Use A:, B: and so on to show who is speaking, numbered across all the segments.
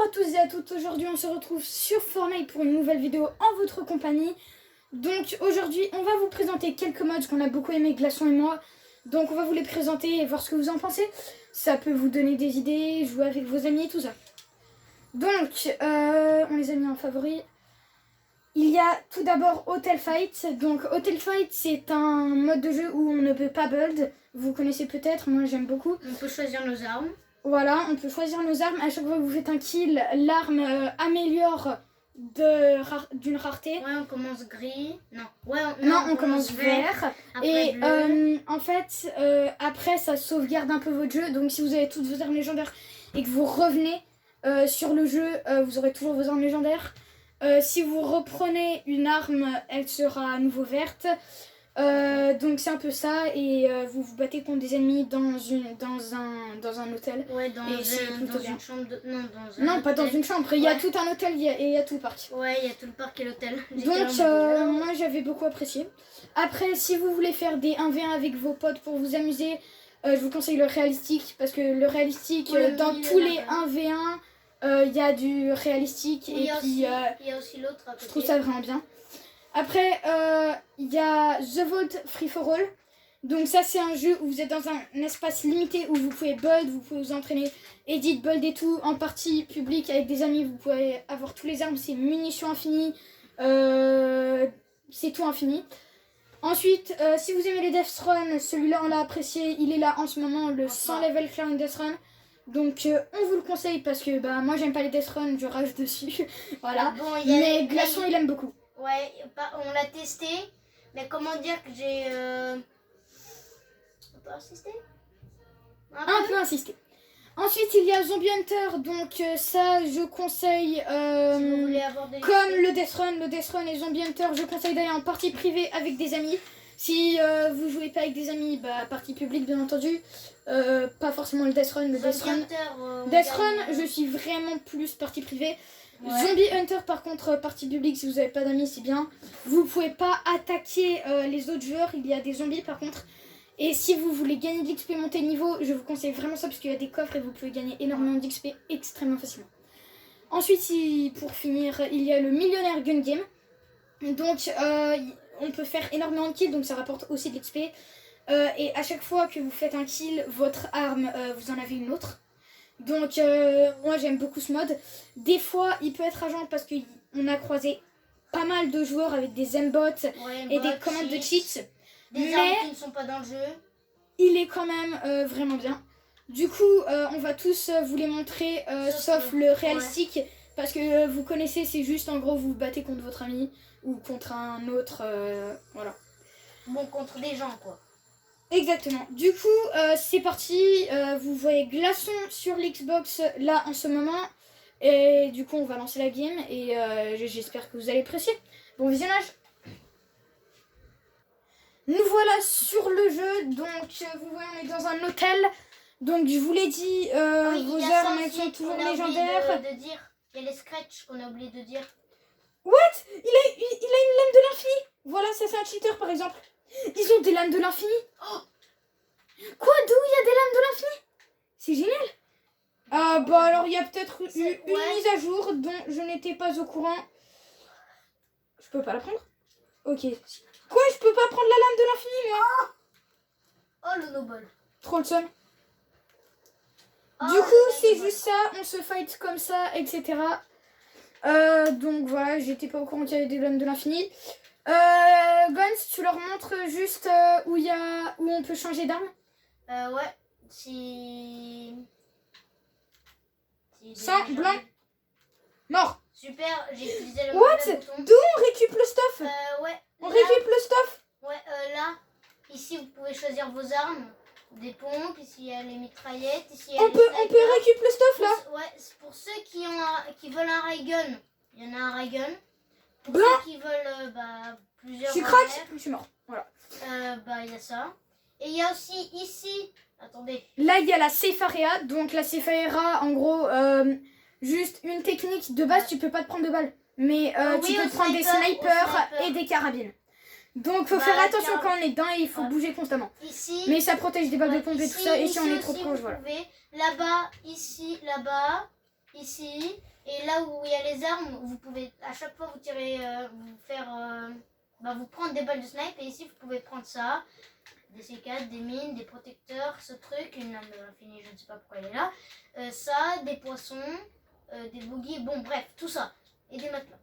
A: Bonjour à tous et à toutes, aujourd'hui on se retrouve sur Fortnite pour une nouvelle vidéo en votre compagnie. Donc aujourd'hui on va vous présenter quelques mods qu'on a beaucoup aimé, Glaçon et moi. Donc on va vous les présenter et voir ce que vous en pensez. Ça peut vous donner des idées, jouer avec vos amis et tout ça. Donc on les a mis en favori. Il y a tout d'abord Hotel Fight. Donc Hotel Fight c'est un mode de jeu où on ne peut pas build. Vous connaissez peut-être, moi j'aime beaucoup.
B: On peut choisir nos armes.
A: Voilà, on peut choisir nos armes. À chaque fois que vous faites un kill, l'arme améliore d'une rareté.
B: Ouais, on commence gris. Non, ouais,
A: on commence vert. Et en fait, après, ça sauvegarde un peu votre jeu. Donc si vous avez toutes vos armes légendaires et que vous revenez sur le jeu, vous aurez toujours vos armes légendaires. Si vous reprenez une arme, elle sera à nouveau verte. Donc c'est un peu ça et vous vous battez contre des ennemis dans un hôtel.
B: Ouais, dans une chambre de...
A: Non, pas dans une chambre, il y a tout un hôtel et il y a tout le parc.
B: Ouais, il y a tout le parc et l'hôtel.
A: Donc moi j'avais beaucoup apprécié. Après si vous voulez faire des 1v1 avec vos potes pour vous amuser, je vous conseille le réalistique parce que le réalistique dans tous les 1v1 il y a du réalistique et puis
B: il y a aussi l'autre à côté.
A: Je trouve ça vraiment bien. Après, il y a The Vault Free for All. Donc ça, c'est un jeu où vous êtes dans un espace limité où vous pouvez build, vous pouvez vous entraîner, edit, build et tout. En partie publique avec des amis, vous pouvez avoir tous les armes, c'est munitions infinies, c'est tout infini. Ensuite, si vous aimez les Death Run, celui-là on l'a apprécié, il est là en ce moment, le 100 level clown Death Run. Donc on vous le conseille parce que bah, moi j'aime pas les Death Run, je rage dessus. Voilà.
B: Bon,
A: mais Glaçon il aime beaucoup.
B: Ouais, on l'a testé, mais comment dire que j'ai... On peut insister
A: Un peu insister. Ensuite, il y a Zombie Hunter, donc ça, je conseille,
B: si vous voulez avoir des
A: comme le Death Run et Zombie Hunter, je conseille d'aller en partie privée avec des amis. Si vous jouez pas avec des amis, bah partie publique bien entendu, pas forcément le Death Run, Death Run, je suis vraiment plus partie privée. Ouais. Zombie Hunter par contre partie publique, si vous n'avez pas d'amis c'est bien. Vous pouvez pas attaquer les autres joueurs, il y a des zombies par contre. Et si vous voulez gagner de l'XP, monter de niveau, je vous conseille vraiment ça parce qu'il y a des coffres et vous pouvez gagner énormément d'XP extrêmement facilement. Ensuite, pour finir, il y a le Millionnaire Gun Game. Donc on peut faire énormément de kills, donc ça rapporte aussi de l'XP. Et à chaque fois que vous faites un kill, votre arme, vous en avez une autre. Donc moi j'aime beaucoup ce mode. Des fois il peut être rageant parce qu'on a croisé pas mal de joueurs avec des M-bots et des commandes de cheats.
B: Des armes qui ne sont pas dans le jeu.
A: Il est quand même vraiment bien. Du coup on va tous vous les montrer sauf le réalistique. Ouais. Parce que vous connaissez, c'est juste en gros vous vous battez contre votre ami ou contre un autre. Voilà.
B: Bon, contre des gens quoi.
A: Exactement. Du coup, c'est parti. Vous voyez Glaçon sur l'Xbox là en ce moment. Et du coup, on va lancer la game. Et j'espère que vous allez apprécier. Bon visionnage. Nous voilà sur le jeu. Donc, vous voyez, on est dans un hôtel. Donc, je vous l'ai dit, vos armes, elles sont toujours légendaires.
B: Il y a les scratchs qu'on a oublié de dire.
A: What? Il a une lame de l'infini. Voilà, ça c'est un cheater par exemple. Ils ont des lames de l'infini. Oh, quoi? D'où il y a des lames de l'infini? C'est génial. Ah bah alors il y a peut-être une mise à jour dont je n'étais pas au courant. Je peux pas la prendre? Ok. Quoi? Je peux pas prendre la lame de l'infini moi?
B: Oh le no-ball.
A: Trop le seum.
B: Oh,
A: du coup c'est juste ça, on se fight comme ça, etc. Donc voilà, j'étais pas au courant qu'il y avait des lames de l'infini. Guns, tu leur montres juste où on peut changer d'arme?
B: Ouais, si...
A: Sans blanc. Mort.
B: Super, j'ai utilisé le
A: What? D'où on récupère le stuff?
B: Ouais.
A: On récupère le stuff?
B: Ouais, là, ici vous pouvez choisir vos armes. Des pompes, ici il y a les mitraillettes, ici il y a
A: on peut récupérer le stuff là?
B: Ouais, pour ceux qui veulent un ray gun, il y en a un ray gun. Pour
A: blanc.
B: Ceux qui veulent plusieurs...
A: Je suis crack, je suis mort. Voilà.
B: Il y a ça. Et il y a aussi ici... Attendez.
A: Là, il y a la safe area. Donc la safe area, en gros, juste une technique. De base, tu peux pas te prendre de balles. Mais tu peux te prendre des snipers et des carabines. Donc faut faire attention quand on est dedans et il faut bouger constamment.
B: Ici,
A: mais ça protège des balles de pompe et tout ça. Et si on est trop proche, voilà.
B: Là-bas, ici, là-bas. ici. Et là où il y a les armes, vous pouvez à chaque fois vous tirer, vous prendre des balles de snipe. Et ici, vous pouvez prendre ça. Des C4, des mines, des protecteurs, ce truc, une lame infinie, je ne sais pas pourquoi elle est là. Ça, des poissons, des boogies, bon bref, tout ça. Et des matelas.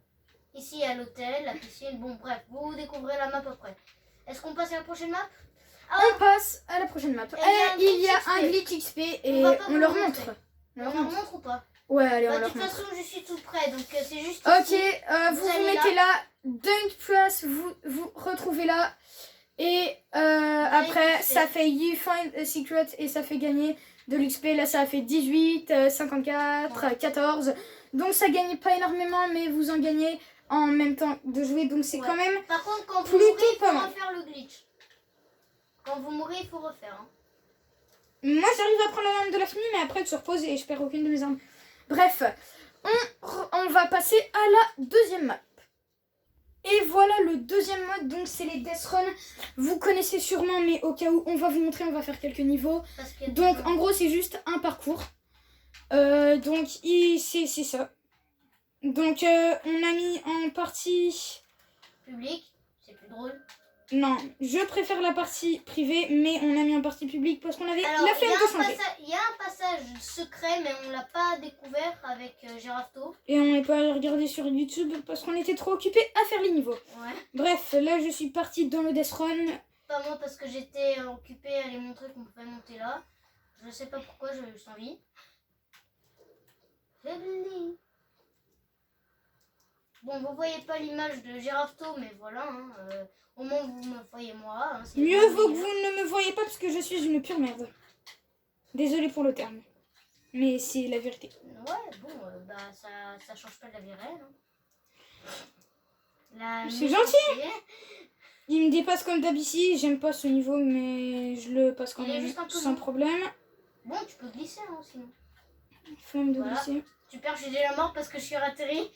B: Ici, il y a l'hôtel, la piscine, bon bref, vous découvrez la map après. Est-ce qu'on passe à la prochaine map?
A: On passe à la prochaine map. Il y a un glitch XP et on leur montre.
B: On leur montre ou pas?
A: Ouais, allez, on
B: de
A: leur
B: toute
A: montre.
B: façon, je suis tout près, donc c'est juste
A: Ok,
B: ici.
A: vous mettez là, Dunk Plus, vous retrouvez là. Et après, ça fait You Find a Secret et ça fait gagner de l'XP. Là, ça a fait 18, 54, 14. Donc, ça gagne pas énormément, mais vous en gagnez en même temps de jouer. Donc, c'est quand même.
B: Par contre, quand vous
A: plutôt
B: mourrez, il faut
A: pas mal.
B: refaire le glitch. Quand vous mourrez, il faut refaire. Hein.
A: Moi, j'arrive à prendre la arme de la famille, mais après, tu se reposes et je perds aucune de mes armes. Bref, on va passer à la deuxième map. Et voilà le deuxième mode, donc c'est les Death Run. Vous connaissez sûrement, mais au cas où, on va vous montrer, on va faire quelques niveaux. Donc en gros, c'est juste un parcours. Donc c'est ça. Donc on a mis en partie...
B: Public, c'est plus drôle.
A: Non, je préfère la partie privée, mais on a mis en partie publique parce qu'on avait la flemme de changer.
B: Il y a un passage secret, mais on l'a pas découvert avec Girafto.
A: Et on n'est pas allé regarder sur YouTube parce qu'on était trop occupés à faire les niveaux.
B: Ouais.
A: Bref, là je suis partie dans le Death Run.
B: Pas moi parce que j'étais occupée à les montrer qu'on pouvait monter là. Je sais pas pourquoi, j'ai juste envie. Bon, vous voyez pas l'image de Girafto, mais voilà. Hein, au moins vous me voyez moi. Hein,
A: mieux vaut que vous ne me voyez pas parce que je suis une pure merde. Désolée pour le terme. Mais c'est la vérité.
B: Ouais, bon, ça change pas de la vie réelle. Hein.
A: C'est gentil. Il me dépasse comme d'hab ici. J'aime pas ce niveau, mais je le passe quand même sans problème.
B: Bon, tu peux glisser hein, sinon.
A: Flemme de glisser.
B: Super, j'ai déjà mort parce que je suis ratterri.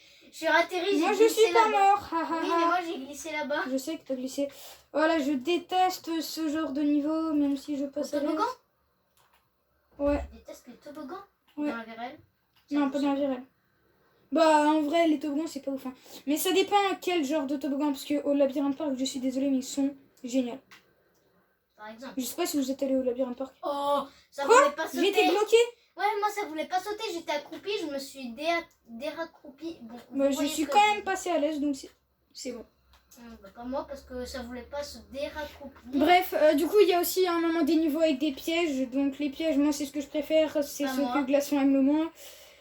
A: Moi je suis pas mort.
B: Oui, mais moi j'ai glissé là-bas.
A: Je sais que t'as glissé. Voilà, je déteste ce genre de niveau, même si je passe à l'aise.
B: Toboggan.
A: Ouais.
B: Je déteste les toboggans.
A: Ouais.
B: Dans la vie réelle.
A: Non, pas dans la vie réelle. Bah en vrai les toboggans c'est pas ouf. Hein. Mais ça dépend à quel genre de toboggan, parce que au Labyrinthe Park, je suis désolée, mais ils sont géniaux.
B: Par exemple.
A: Je sais pas si vous êtes allé au Labyrinthe Park.
B: Oh, ça voulait pas sauter.
A: J'étais bloquée.
B: Ouais, moi ça voulait pas sauter, j'étais accroupie, je me suis déraccroupie. Bon,
A: bah, je suis quand même passée à l'aise, donc c'est bon.
B: Bah, pas moi parce que ça voulait pas se déraccroupir.
A: Bref, du coup il y a aussi à un moment des niveaux avec des pièges, donc les pièges, moi c'est ce que je préfère, c'est ce que Glaçon aime le moins.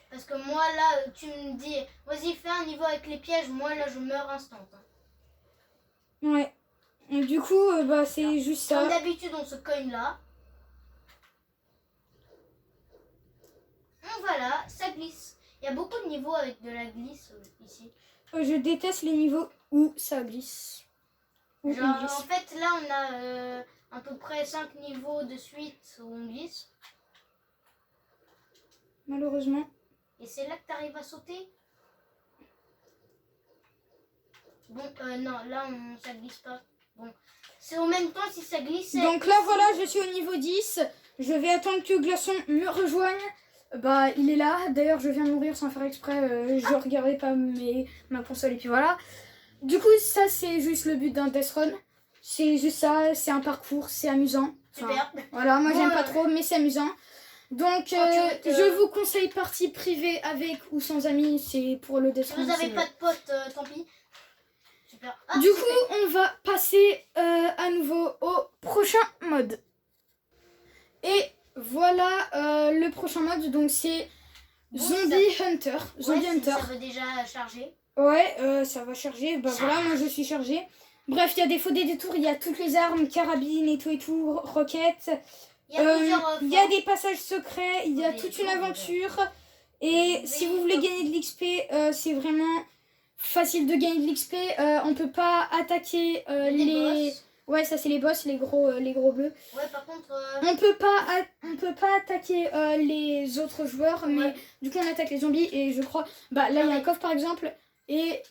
B: Parce que moi là, tu me dis, vas-y fais un niveau avec les pièges, moi là je meurs instant. Hein.
A: Ouais, et du coup bah c'est juste ça.
B: Comme d'habitude on se cogne là. Voilà, ça glisse. Il y a beaucoup de niveaux avec de la glisse ici.
A: Je déteste les niveaux où ça glisse.
B: Genre, en fait, là, on a à peu près 5 niveaux de suite où on glisse.
A: Malheureusement.
B: Et c'est là que tu arrives à sauter. Bon, non, là, ça glisse pas. Bon, c'est en même temps si ça glisse.
A: Donc là, voilà, je suis au niveau 10. Je vais attendre que Glaçon me rejoigne. Bah il est là, d'ailleurs je viens de mourir sans faire exprès, je regardais pas ma console et puis voilà. Du coup ça c'est juste le but d'un Death Run, c'est juste ça, c'est un parcours, c'est amusant. Enfin,
B: super.
A: Voilà, moi j'aime pas trop mais c'est amusant. Donc je vous conseille partie privée avec ou sans amis, c'est pour le Death Run.
B: Si vous avez pas de potes, tant pis. Super. Ah,
A: du coup on va passer à nouveau au prochain mode. Et voilà le prochain mode, donc c'est Zombie Hunter. Zombie Hunter.
B: Ça veut déjà charger.
A: Ouais, ça va charger. Bah voilà, moi je suis chargée. Bref, il y a des faux détours, il y a toutes les armes, carabines et tout, roquettes. Il y a des passages secrets, il y a toute une aventure. Et si vous voulez gagner de l'XP, c'est vraiment facile de gagner de l'XP. On peut pas attaquer les... Ouais, ça c'est les boss, les gros bleus.
B: Ouais, par contre...
A: On peut pas attaquer les autres joueurs, mais du coup on attaque les zombies et je crois... Bah là il y a un coffre par exemple, et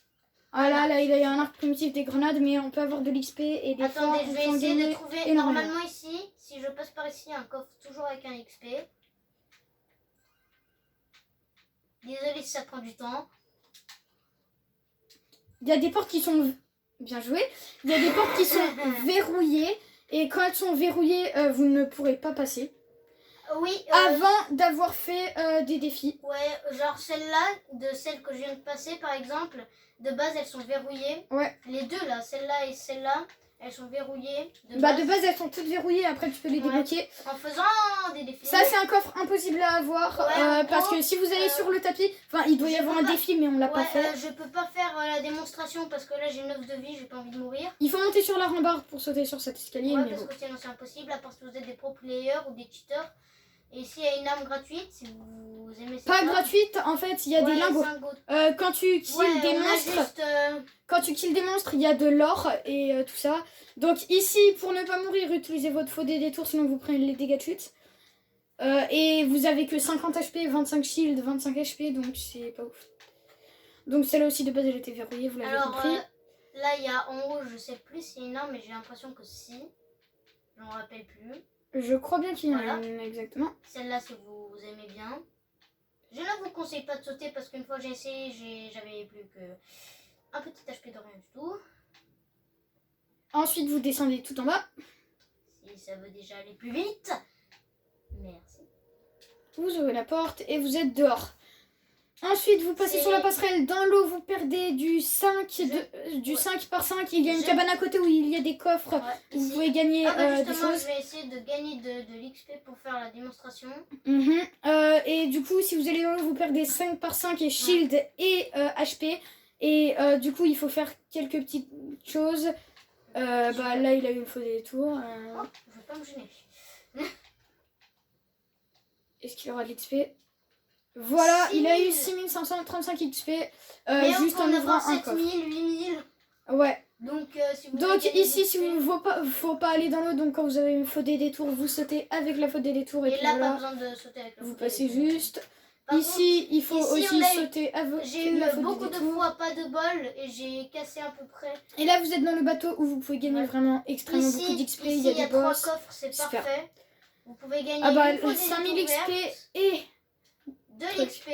A: voilà, là il y a un arc primitif, des grenades, mais on peut avoir de l'XP et des fois
B: je vais essayer de trouver
A: énormément.
B: Normalement ici, si je passe par ici, un coffre toujours avec un XP. Désolé si ça prend du temps.
A: Il y a des portes qui sont... Bien joué. Il y a des portes qui sont verrouillées. Et quand elles sont verrouillées, vous ne pourrez pas passer.
B: Oui.
A: Avant d'avoir fait des défis.
B: Ouais, genre celle que je viens de passer par exemple, de base elles sont verrouillées.
A: Ouais.
B: Les deux là, celle-là et celle-là, elles sont verrouillées.
A: De base elles sont toutes verrouillées, après tu peux les débloquer.
B: En faisant des défis.
A: Ça c'est un coffre impossible à avoir parce que si vous allez sur le tapis, enfin il doit y avoir un défi mais on l'a pas fait.
B: Je peux pas faire la démonstration parce que là j'ai 9 de vie, j'ai pas envie de mourir.
A: Il faut monter sur la rambarde pour sauter sur cet escalier.
B: Ouais,
A: mais
B: parce
A: bon.
B: que sinon c'est impossible, à part si vous êtes des pro players ou des cheaters. Et s'il y a une arme gratuite, si vous aimez cette
A: Pas
B: arme,
A: gratuite, en fait il y a des lingots. Quand tu kills des monstres, quand tu kills des monstres, il y a de l'or et tout ça. Donc ici, pour ne pas mourir, utilisez votre faux dé détour, sinon vous prenez les dégâts de chute. Et vous avez que 50 HP, 25 shield, 25 HP, donc c'est pas ouf. Donc celle-là aussi de base elle était verrouillée, vous l'avez compris.
B: Là il y a en haut, je sais plus s'il y a une arme, mais j'ai l'impression que si. Je m'en rappelle plus.
A: Je crois bien qu'il y en a une, exactement.
B: Celle-là si vous aimez bien. Je ne vous conseille pas de sauter parce qu'une fois j'ai essayé, j'avais plus que un petit HP de rien du tout.
A: Ensuite vous descendez tout en bas.
B: Si ça veut déjà aller plus vite. Merci.
A: Vous ouvrez la porte et vous êtes dehors. Ensuite, vous passez sur la passerelle. Dans l'eau, vous perdez du 5 par 5. Il y a une cabane à côté où il y a des coffres. Ouais, vous pouvez gagner des choses.
B: Je vais essayer de gagner de l'XP pour faire la démonstration.
A: Et du coup, si vous allez dans l'eau, vous perdez 5 par 5 et shield et HP. Et du coup, il faut faire quelques petites choses. Là, il a eu une faux détour.
B: Je vais pas me gêner.
A: Est-ce qu'il aura de l'XP? Voilà, il a eu 6535 XP juste en ouvrant un coffre.
B: 7000, 8000.
A: Ouais.
B: Donc,
A: ici, si vous faut pas aller dans l'eau, donc quand vous avez une faute des détours, vous sautez avec la faute des détours. Et puis
B: là,
A: voilà,
B: pas besoin de sauter avec la
A: vous passez juste.
B: Par
A: ici, il faut aussi sauter avec
B: j'ai
A: la
B: eu
A: faute
B: beaucoup
A: des
B: de
A: détours.
B: fois pas de bol et j'ai cassé à peu près.
A: Et là, vous êtes dans le bateau où vous pouvez gagner vraiment extrêmement beaucoup d'XP. Il y a des boss.
B: 3 coffres, c'est parfait. Vous pouvez gagner
A: 5000 XP et
B: de l'XP.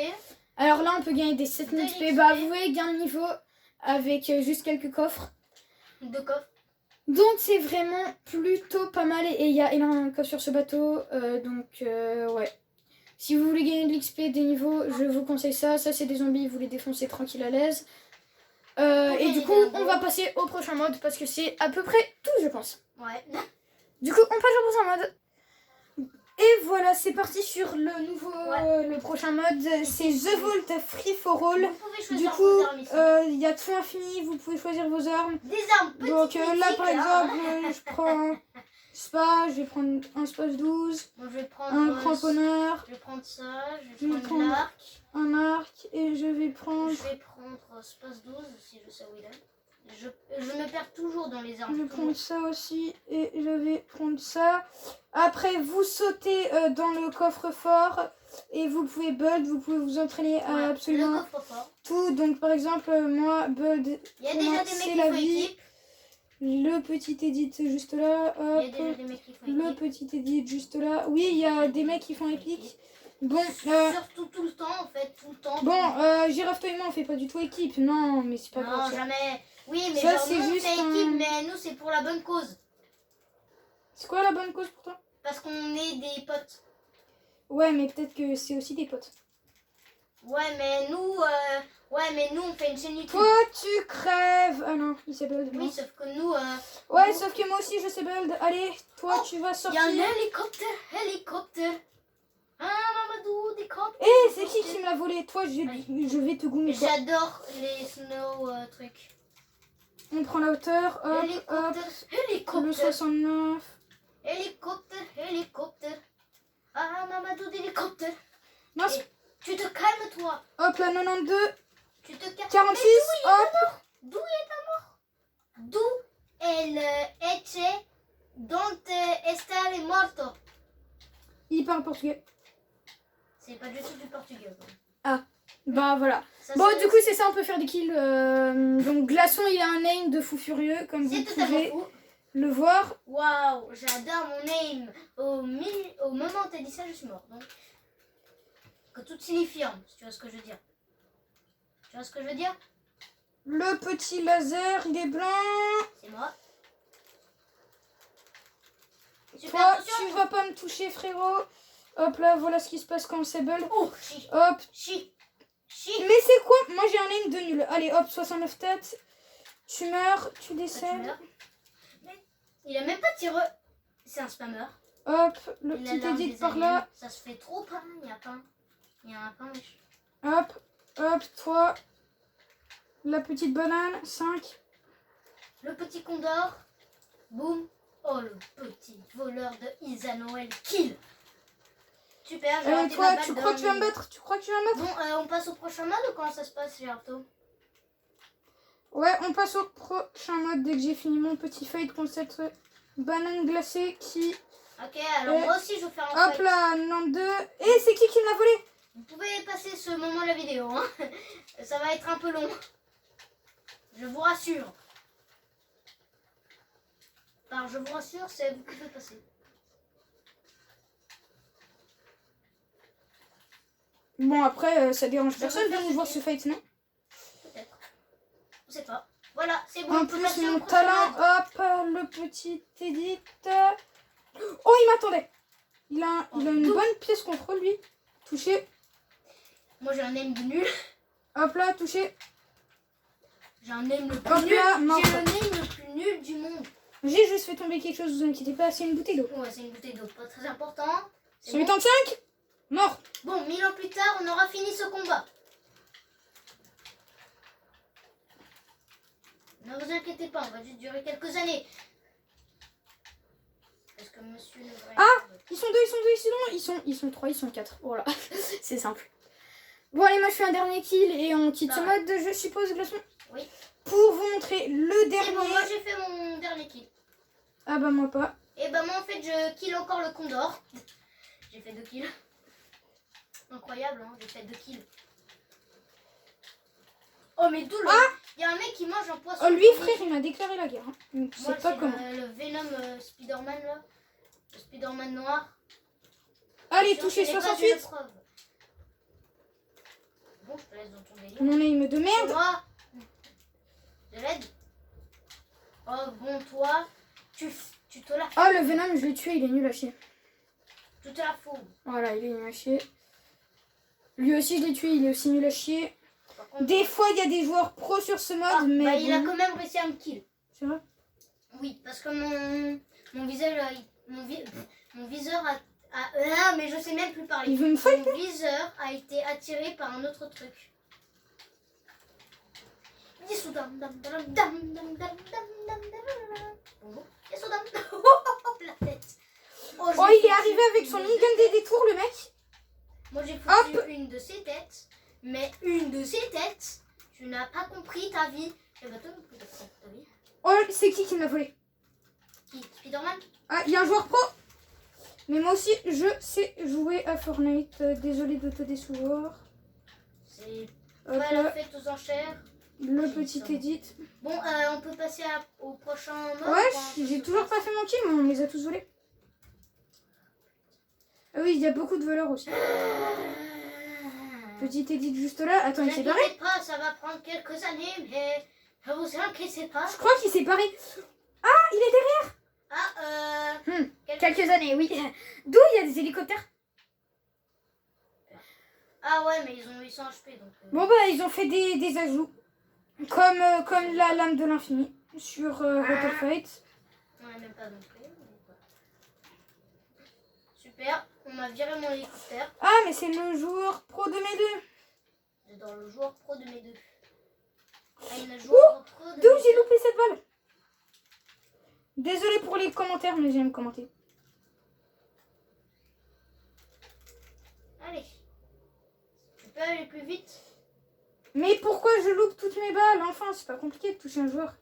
A: Alors là, on peut gagner des 7000 XP. Vous voyez, gain de niveau avec juste quelques coffres.
B: 2 coffres.
A: Donc c'est vraiment plutôt pas mal. Et il y a énormément de coffres sur ce bateau. Ouais. Si vous voulez gagner de l'XP, des niveaux, je vous conseille ça. Ça, c'est des zombies, vous les défoncez tranquille à l'aise. Et du coup, on va passer au prochain mode parce que c'est à peu près tout, je pense.
B: Ouais.
A: Du coup, on passe au prochain mode. Et voilà, c'est parti sur le prochain mode, c'est The Vault Free for All. Du coup, il y a tout infini, vous pouvez choisir vos armes.
B: Des armes petites.
A: Donc là, par exemple, je prends Spa, je vais prendre un Spas 12,
B: bon, je vais prendre
A: un cramponneur.
B: Je vais prendre ça, je vais prendre l'arc.
A: Un arc, et je vais prendre...
B: Spas 12, si je sais où il est. Je me perds toujours dans les armes.
A: Je vais prendre ça aussi et je vais prendre ça. Après, vous sautez dans le coffre-fort et vous pouvez build, vous pouvez vous entraîner à absolument tout. Donc, par exemple, moi, build, c'est la vie. Le petit edit juste là. Hop.
B: Il y a déjà des mecs qui font
A: le petit edit juste là. Oui, il y a des mecs qui font épique. Bon,
B: surtout tout le temps, en fait, tout le temps.
A: Bon, Giraffe toi et moi, on fait pas du tout équipe. Non, mais c'est pas grave.
B: Non, jamais. Oui, mais
A: ça,
B: genre,
A: c'est
B: nous,
A: juste
B: c'est équipe, mais nous, c'est pour la bonne cause.
A: C'est quoi la bonne cause pour toi?
B: Parce qu'on est des potes.
A: Ouais, mais peut-être que c'est aussi des potes.
B: Ouais, mais nous, on fait une chaîne YouTube.
A: Toi, tu crèves. Ah non, il s'est build.
B: Oui, sauf que nous...
A: ouais, sauf que moi aussi, je sais build. Allez, toi, tu vas sortir.
B: Il y a un hélicoptère. Ah, Mamadou, des crêpes.
A: Eh, c'est qui me l'a volé? Toi, je vais te goumer.
B: J'adore les snow trucs.
A: On prend la hauteur, hop,
B: hélicoptère.
A: Le 69.
B: Hélicoptère. Ah, Mamadou d'hélicoptère.
A: Mince.
B: Tu te calmes, toi.
A: Hop, la 92.
B: Tu te calmes.
A: 46, hop.
B: D'où il est pas mort? D'où elle était donde estar morto?
A: Il parle portugais.
B: C'est pas du tout du portugais.
A: Ah, bah voilà. Ça, bon, du coup, c'est ça, on peut faire des kills. Donc, Glaçon, il a un aim de fou furieux, comme vous pouvez le voir.
B: Waouh, j'adore mon aim. Au moment où t'as dit ça, je suis mort. Donc. que toute signifiante, si tu vois ce que je veux dire. Tu vois ce que je veux dire?
A: Le petit laser, il est blanc.
B: C'est moi. Super,
A: Toi,
B: attention.
A: tu vas pas me toucher, frérot. Hop là, voilà ce qui se passe quand on s'ébelle.
B: Oh, chi.
A: Hop.
B: Chi. Chi.
A: Mais c'est quoi? Moi, j'ai un aim de nul. Allez, hop, 69 têtes. Tu meurs, tu
B: Ah, tu
A: décèdes.
B: meurs. Mais il a même pas tiré. C'est un spammer.
A: Hop, le
B: Il a
A: petit
B: l'arme
A: edit
B: des
A: par
B: aliens.
A: là.
B: Ça se fait trop pain. Il y a pain. Il y a un pain, wesh.
A: Hop, hop, toi. La petite banane, 5.
B: Le petit condor. Boum. Oh, le petit voleur de Isa Noël. Kill. Super, j'ai raté
A: Toi,
B: ma
A: tu
B: balle
A: crois
B: de
A: que tu vas me
B: 1 minute.
A: battre? Tu crois que tu vas me battre?
B: Bon, on passe au prochain mode ou comment ça se passe, Gerto?
A: Ouais, on passe au prochain mode dès que j'ai fini mon petit fight contre cette banane glacée qui...
B: Ok, alors moi aussi je vais faire un
A: Hop
B: fight.
A: là, 92. Et c'est qui me l'a volé?
B: Vous pouvez passer ce moment de la vidéo, hein. Ça va être un peu long. Je vous rassure. Enfin, je vous rassure, c'est vous pouvez passer.
A: Bon, après, ça dérange
B: Je
A: personne
B: peux
A: de
B: faire
A: nous
B: ce
A: voir
B: qui-
A: ce fight, non?
B: Peut-être. On sait pas. Voilà, c'est bon.
A: En
B: on peut
A: plus,
B: passer au
A: mon
B: prochain
A: talent,
B: mode.
A: hop, le petit edit. Oh, il m'attendait. Il a une
B: Tout.
A: bonne pièce contre lui. Touché.
B: Moi j'ai un aim de nul.
A: Hop là, touché.
B: J'ai un aim le plus
A: Hop
B: nul.
A: là, mort.
B: J'ai le aim le plus nul du monde.
A: J'ai juste fait tomber quelque chose, vous inquiétez pas, c'est une bouteille d'eau.
B: Ouais, c'est une bouteille d'eau, pas très important. C'est bon.
A: 185. Mort.
B: Bon, 1000 ans plus tard, on aura fini ce combat. Ne vous inquiétez pas, on va juste durer quelques années. Parce que monsieur ne devrait
A: Ah,
B: pas-
A: Ils sont deux, ils sont trois, ils sont quatre. Voilà, c'est simple. Bon allez, moi je fais un dernier kill et on quitte ce mode, je suppose, glaçon.
B: Oui.
A: Pour vous montrer le
B: C'est
A: dernier.
B: bon, moi j'ai fait mon dernier kill.
A: Ah bah moi pas.
B: Et bah moi en fait je kill encore le condor. J'ai fait 2 kills. Incroyable, hein, j'ai fait 2 kills. Oh mais d'où le... Il y a un mec qui mange un poisson.
A: Oh lui frère, il m'a déclaré la guerre. Hein. Donc je
B: Moi
A: sais pas
B: c'est
A: comment.
B: le Venom Spider-Man là. Le Spider-Man noir.
A: Allez,
B: Sinon,
A: touché
B: ce n'est pas
A: 68.
B: une preuve. Bon, je te laisse dans ton délire.
A: Mon aim de
B: Et
A: merde.
B: moi, de l'aide. Oh bon, toi, tu te la fous.
A: Oh le Venom, je l'ai tué, il est nul à chier.
B: Tu te la fous.
A: Voilà, il est nul à chier. Lui aussi je l'ai tué, il est aussi nul à chier.
B: Par contre,
A: Des fois il y a des joueurs pro sur ce mode,
B: ah,
A: mais
B: bah, il a
A: bon.
B: quand même réussi à me kill.
A: C'est vrai.
B: Oui, parce que mon visage, mon viseur ah, mais je sais même plus parler.
A: Il veut me fight.
B: Mon viseur a été attiré par un autre truc. Yesodam, dam, dam, dam, dam, dam, dam, dam, dam. Bonjour. Yesodam. La tête.
A: Oh,
B: j'ai
A: il est
B: foutu
A: arrivé avec son
B: une
A: minigun des détours, le mec.
B: Moi j'ai
A: Hop.
B: foutu une de ses têtes, mais une de ses têtes, tu n'as pas compris ta vie. Et bah toi non plus t'as pas compris ta vie.
A: Oh, c'est qui me l'a volé?
B: Qui? Spider-Man?
A: Ah, il y a un joueur pro. Mais moi aussi, je sais jouer à Fortnite. Désolé de te décevoir.
B: C'est
A: Hop
B: pas la
A: là,
B: fête aux enchères.
A: le petit edit.
B: Bon, on peut passer au prochain mode.
A: Ouais,
B: ou comment
A: j'ai
B: ça se
A: toujours
B: passe?
A: pas fait mon kill, mais on les a tous volés. Ah oui, il y a beaucoup de voleurs aussi. Petit edit juste là. Attends, il s'est barré?
B: N'inquiétez pas, ça va prendre quelques années, mais ne vous inquiétez pas.
A: Je crois qu'il s'est barré. Ah, il est derrière.
B: Ah,
A: Quelques années, oui. D'où il y a des hélicoptères.
B: Ah ouais, mais ils sont HP donc.
A: Bon bah, ils ont fait des ajouts. Comme la lame de l'infini sur Hotel Fight.
B: On n'a même pas non plus. Super, on m'a viré mon hélicoptère.
A: Ah, mais c'est le joueur pro de mes deux.
B: C'est dans le joueur pro de mes deux. Ah, il y a le joueur pro de
A: D'où
B: mes
A: j'ai
B: deux.
A: loupé cette balle. Désolé pour les commentaires, mais j'aime commenter.
B: Allez. Tu peux aller plus vite?
A: Mais pourquoi je loupe toutes mes balles? Enfin, c'est pas compliqué de toucher un joueur.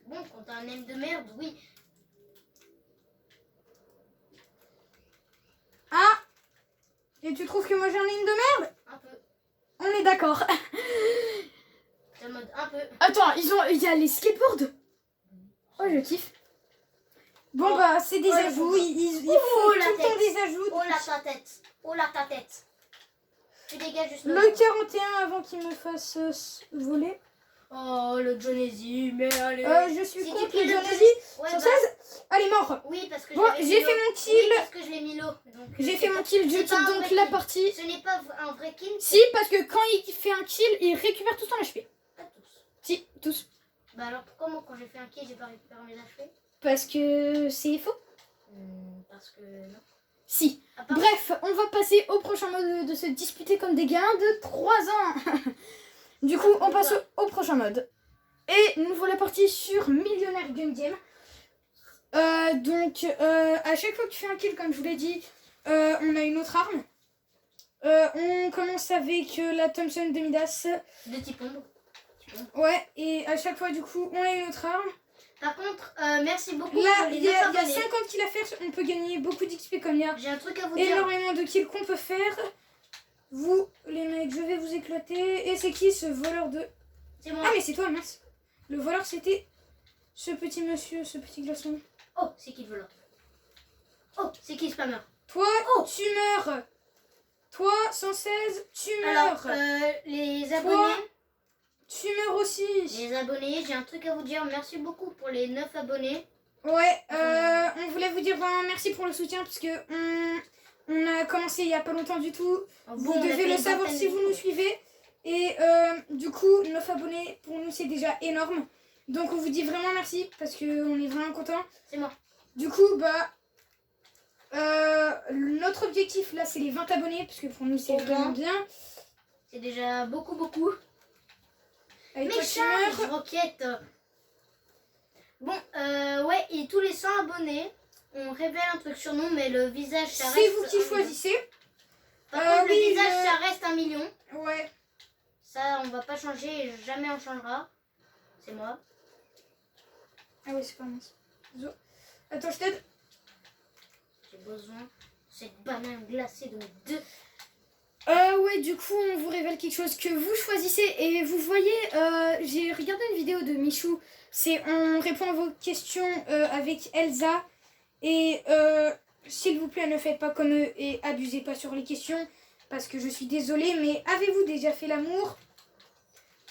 B: Bon, quand t'as un aim de merde, oui.
A: Ah! Et tu trouves que moi j'ai un aim de merde?
B: Un peu.
A: On est d'accord.
B: C'est en mode un peu.
A: Attends, il y a les skateboards. Oh, je kiffe. Bon bah c'est des ajouts, il faut tout le temps des ajouts.
B: Oh là ta tête. Oh là ta tête. Tu dégages juste
A: le 41 avant qu'il me fasse voler.
B: Oh le Jonesy, mais allez.
A: Je suis
B: Si
A: contre
B: tu
A: le
B: piles
A: Jonesy. 116. Allez, mort.
B: Oui, parce que
A: bon, j'ai fait mon kill.
B: Oui, parce que je l'ai mis l'eau.
A: J'ai fait mon kill, je quitte donc la partie.
B: Ce n'est pas un vrai kill.
A: Si, parce que quand il fait un kill, il récupère tout son HP.
B: Pas tous.
A: Si, tous.
B: Bah alors pourquoi moi quand j'ai fait un kill, j'ai pas récupéré mes HP?
A: Parce que c'est faux.
B: Parce que non.
A: Si. Bref, on va passer au prochain mode de se disputer comme des gamins de 3 ans. Du coup, on passe au prochain mode. Et nous voilà partis sur Millionnaire Gun Game. Donc, à chaque fois que tu fais un kill, comme je vous l'ai dit, on a une autre arme. On commence avec la Thompson de Midas.
B: De type ombre.
A: Ouais, et à chaque fois, du coup, on a une autre arme.
B: Par contre, merci beaucoup.
A: Là, il y a 50 kills à faire. On peut gagner beaucoup d'XP comme il y a.
B: J'ai un truc à vous dire.
A: Énormément de kills qu'on peut faire. Vous, les mecs, je vais vous éclater. Et c'est qui ce voleur de...
B: C'est moi.
A: Ah, mais c'est toi, mince. Le voleur, c'était ce petit monsieur, ce petit glaçon.
B: Oh, c'est qui le voleur? Oh, c'est qui spammer?
A: Toi, tu meurs. Toi, 116, tu meurs.
B: Alors, les abonnés...
A: Toi, tu meurs aussi.
B: Les abonnés, j'ai un truc à vous dire. Merci beaucoup pour les 9 abonnés.
A: Ouais, on voulait vous dire vraiment merci pour le soutien parce que on a commencé il y a pas longtemps du tout. Vous devez le savoir si vous nous suivez. Et du coup, 9 abonnés, pour nous, c'est déjà énorme. Donc, on vous dit vraiment merci parce qu'on est vraiment contents.
B: C'est moi.
A: Du coup, bah, notre objectif là, c'est les 20 abonnés parce que pour nous, c'est vraiment bien.
B: C'est déjà beaucoup, beaucoup.
A: Avec
B: mais charge, Roquette. Bon, ouais, et tous les 100 abonnés, on révèle un truc sur nous, mais le visage, ça reste...
A: C'est vous qui choisissez.
B: Par contre, le visage, ça reste 1 million.
A: Ouais.
B: Ça, on va pas changer, jamais on changera. C'est moi.
A: Ah ouais, c'est pas mince. Attends, je t'aide.
B: J'ai besoin de cette banane glacée de 2.
A: Ouais, du coup, on vous révèle quelque chose que vous choisissez. Et vous voyez, j'ai regardé une vidéo de Michou. On répond à vos questions avec Elsa. Et s'il vous plaît, ne faites pas comme eux et abusez pas sur les questions. Parce que je suis désolée, mais avez-vous déjà fait l'amour?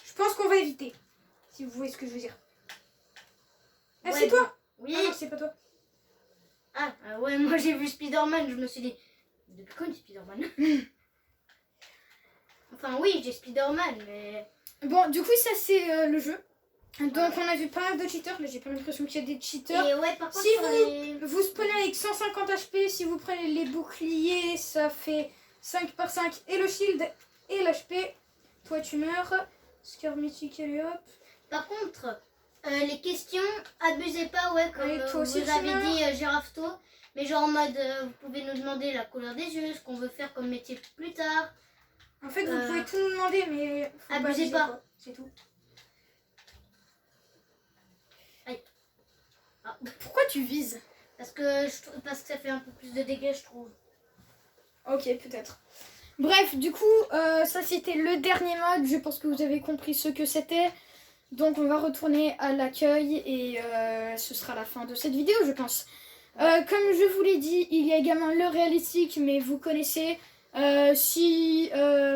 A: Je pense qu'on va éviter. Si vous voyez ce que je veux dire. Ah, ouais, c'est toi?
B: Oui.
A: Ah non, c'est pas toi.
B: Ah, ouais, moi j'ai vu Spider-Man, je me suis dit... Depuis quand il est Spider-Man? Enfin oui, j'ai Spider-Man, mais...
A: Bon, du coup, ça c'est le jeu. Donc on a vu pas mal de cheaters, mais j'ai pas l'impression qu'il y a des cheaters.
B: Et ouais, par contre,
A: si vous spawnez avec 150 HP, si vous prenez les boucliers, ça fait 5 par 5 et le shield et l'HP. Toi tu meurs. Scarmitic, allez hop.
B: Par contre, les questions, abusez pas, ouais, comme
A: allez, toi aussi,
B: vous avez dit Girafto. Mais genre en mode, vous pouvez nous demander la couleur des yeux, ce qu'on veut faire comme métier plus tard.
A: En fait, vous pouvez tout nous demander, mais
B: abusez pas.
A: C'est tout.
B: Aïe. Ah.
A: Pourquoi tu vises?
B: parce que ça fait un peu plus de dégâts, je trouve.
A: Ok, peut-être. Bref, du coup, ça c'était le dernier mode. Je pense que vous avez compris ce que c'était. Donc on va retourner à l'accueil et ce sera la fin de cette vidéo, je pense. Comme je vous l'ai dit, il y a également le réalistique, mais vous connaissez. Si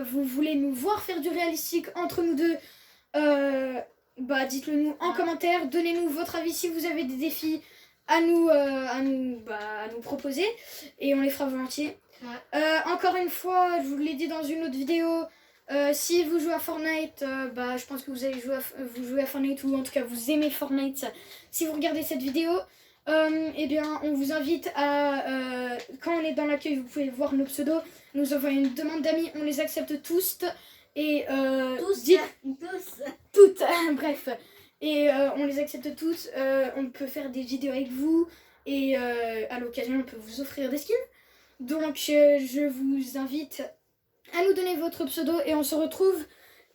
A: vous voulez nous voir faire du réalistique entre nous deux, bah dites-le nous en commentaire. Donnez-nous votre avis si vous avez des défis à nous proposer et on les fera volontiers. Ouais. Encore une fois, je vous l'ai dit dans une autre vidéo, si vous jouez à Fortnite, je pense que vous jouez à Fortnite ou en tout cas vous aimez Fortnite. Si vous regardez cette vidéo, eh bien on vous invite à, quand on est dans l'accueil, vous pouvez voir nos pseudos, nous envoyer une demande d'amis, on les accepte tous. Et toutes, bref. Et on les accepte toutes, on peut faire des vidéos avec vous et à l'occasion on peut vous offrir des skins. Donc je vous invite à nous donner votre pseudo et on se retrouve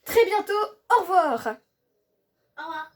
A: très bientôt. Au revoir.
B: Au revoir.